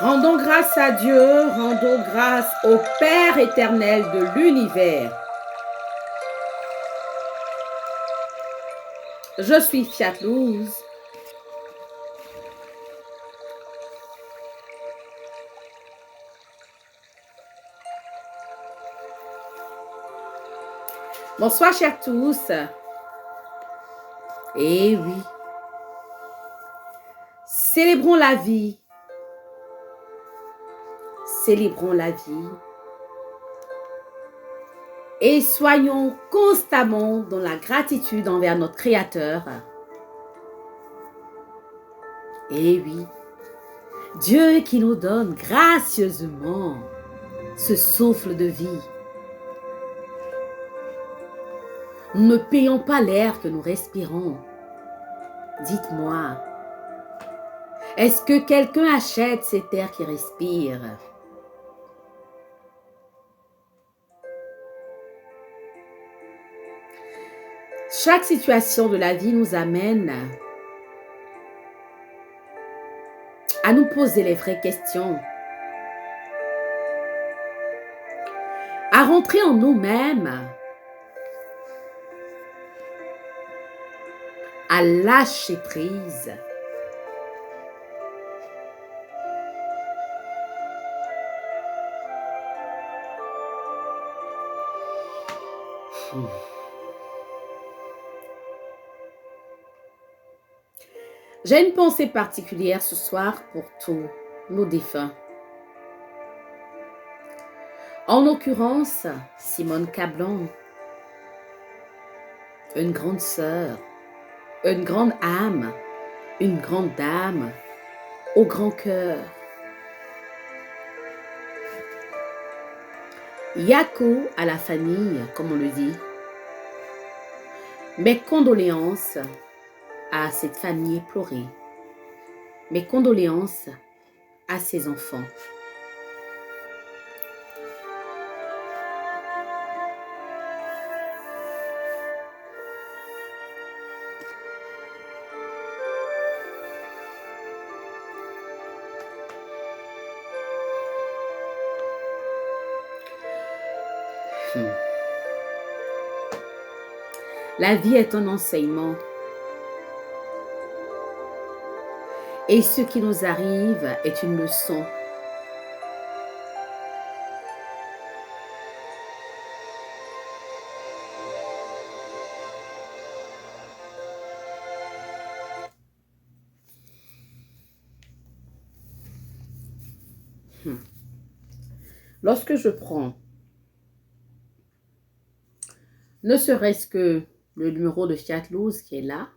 Rendons grâce à Dieu, rendons grâce au Père éternel de l'univers. Je suis Fiatlouse. Bonsoir, chers tous. Eh oui. Célébrons la vie. Célébrons la vie. Et soyons constamment dans la gratitude envers notre Créateur. Eh oui. Dieu qui nous donne gracieusement ce souffle de vie. Nous ne payons pas l'air que nous respirons. Dites-moi, est-ce que quelqu'un achète cet air qui respire? Chaque situation de la vie nous amène à nous poser les vraies questions, à rentrer en nous-mêmes, à lâcher prise. J'ai une pensée particulière ce soir pour tous nos défunts. En l'occurrence, Simone Cablan, une grande sœur, une grande âme, une grande dame, au grand cœur. Yako à la famille, comme on le dit. Mes condoléances à cette famille éplorée. Mes condoléances à ses enfants. La vie est un enseignement. Et ce qui nous arrive est une leçon. Lorsque je prends, ne serait-ce que le numéro de Fiatlouse qui est là,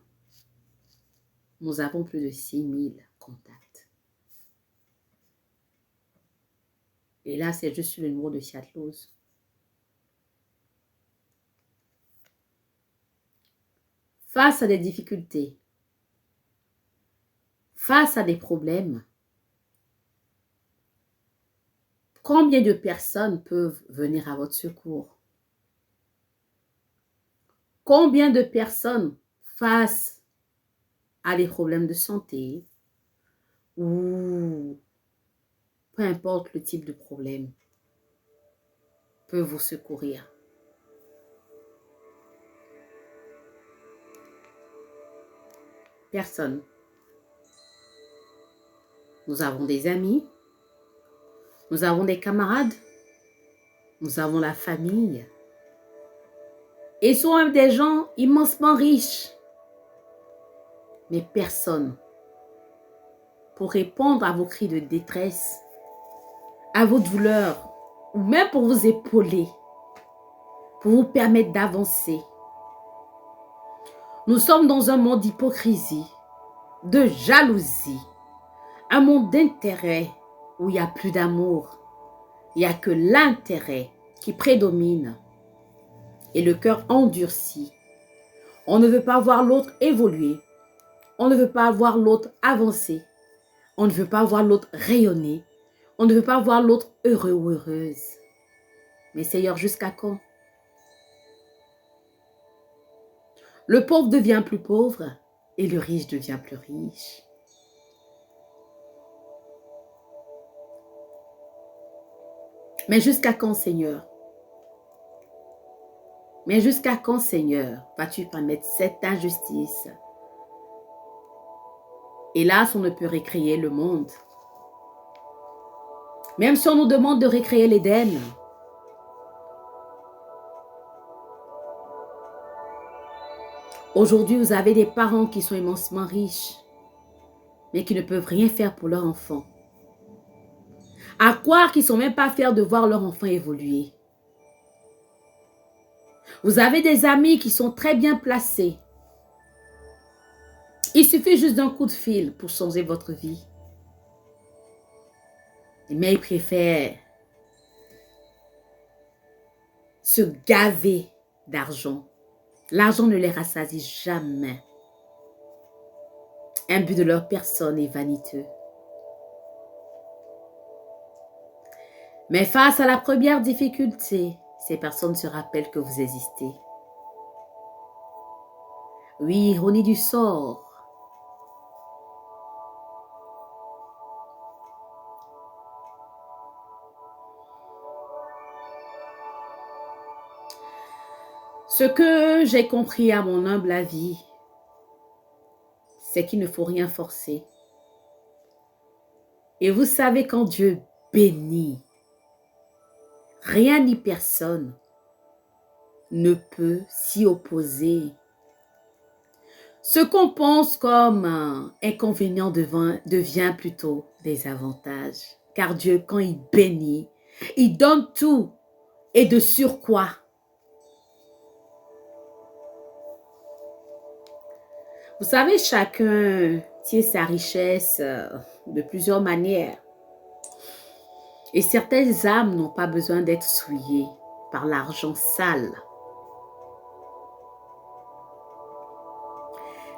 nous avons plus de 6000 contacts. Et là, c'est juste le numéro de Fiatlouse. Face à des difficultés, face à des problèmes, combien de personnes peuvent venir à votre secours? Combien de personnes face à des problèmes de santé ou peu importe le type de problème peuvent vous secourir? Personne. Nous avons des amis, nous avons des camarades, nous avons la famille. Et souvent même des gens immensement riches. Mais personne pour répondre à vos cris de détresse, à vos douleurs, ou même pour vous épauler, pour vous permettre d'avancer. Nous sommes dans un monde d'hypocrisie, de jalousie, un monde d'intérêt où il n'y a plus d'amour. Il n'y a que l'intérêt qui prédomine et le cœur endurci. On ne veut pas voir l'autre évoluer. On ne veut pas voir l'autre avancer. On ne veut pas voir l'autre rayonner. On ne veut pas voir l'autre heureux ou heureuse. Mais Seigneur, jusqu'à quand? Le pauvre devient plus pauvre et le riche devient plus riche. Mais jusqu'à quand, Seigneur? Mais jusqu'à quand, Seigneur, vas-tu permettre cette injustice? Hélas, on ne peut récréer le monde. Même si on nous demande de récréer l'Éden. Aujourd'hui, vous avez des parents qui sont immensément riches, mais qui ne peuvent rien faire pour leur enfant. À croire qu'ils ne sont même pas fiers de voir leur enfant évoluer. Vous avez des amis qui sont très bien placés. Il suffit juste d'un coup de fil pour changer votre vie. Mais ils préfèrent se gaver d'argent. L'argent ne les rassasie jamais. Un but de leur personne est vaniteux. Mais face à la première difficulté, ces personnes se rappellent que vous existez. Oui, ironie du sort. Ce que j'ai compris à mon humble avis, c'est qu'il ne faut rien forcer. Et vous savez, quand Dieu bénit, rien ni personne ne peut s'y opposer. Ce qu'on pense comme un inconvénient devient plutôt des avantages. Car Dieu, quand il bénit, il donne tout et de surcroît. Vous savez, chacun tient sa richesse de plusieurs manières. Et certaines âmes n'ont pas besoin d'être souillées par l'argent sale.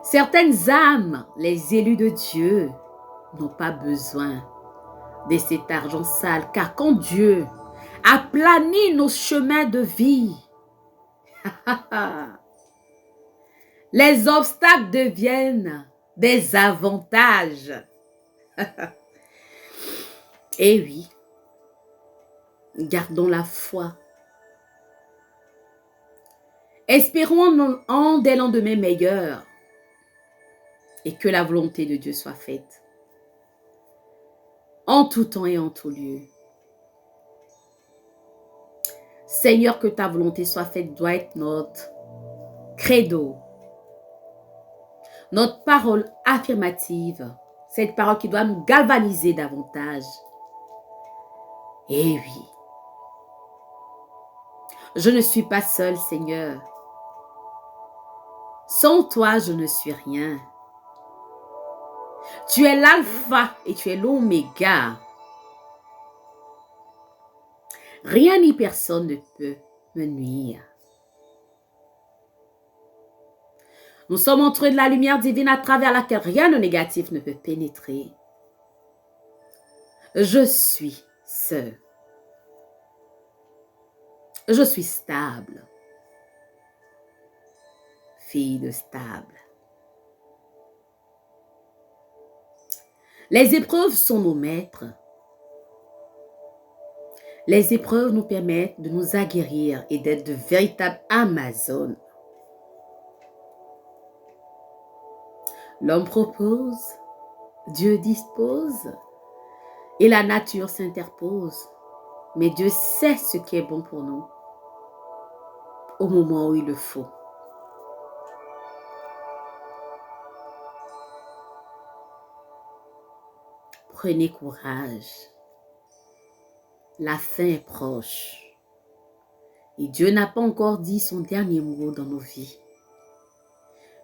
Certaines âmes, les élus de Dieu, n'ont pas besoin de cet argent sale. Car quand Dieu aplanit nos chemins de vie, les obstacles deviennent des avantages. Et oui, gardons la foi. Espérons en des lendemains meilleurs et que la volonté de Dieu soit faite en tout temps et en tout lieu. Seigneur, que ta volonté soit faite doit être notre credo, notre parole affirmative, cette parole qui doit nous galvaniser davantage. Et oui, je ne suis pas seule, Seigneur. Sans toi, je ne suis rien. Tu es l'alpha et tu es l'oméga. Rien ni personne ne peut me nuire. Nous sommes entrés de la lumière divine à travers laquelle rien de négatif ne peut pénétrer. Je suis seul. Je suis stable. Fille de stable. Les épreuves sont nos maîtres. Les épreuves nous permettent de nous aguerrir et d'être de véritables Amazones. L'homme propose, Dieu dispose et la nature s'interpose. Mais Dieu sait ce qui est bon pour nous au moment où il le faut. Prenez courage. La fin est proche. Et Dieu n'a pas encore dit son dernier mot dans nos vies.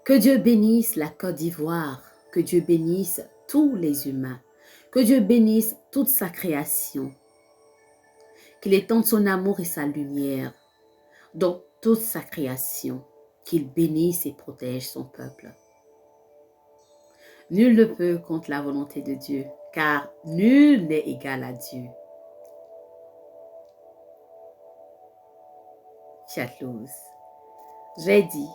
Que Dieu bénisse la Côte d'Ivoire. Que Dieu bénisse tous les humains. Que Dieu bénisse toute sa création. Qu'il étende son amour et sa lumière dans toute sa création. Qu'il bénisse et protège son peuple. Nul ne peut contre la volonté de Dieu, car nul n'est égal à Dieu. Tchatlouz. J'ai dit,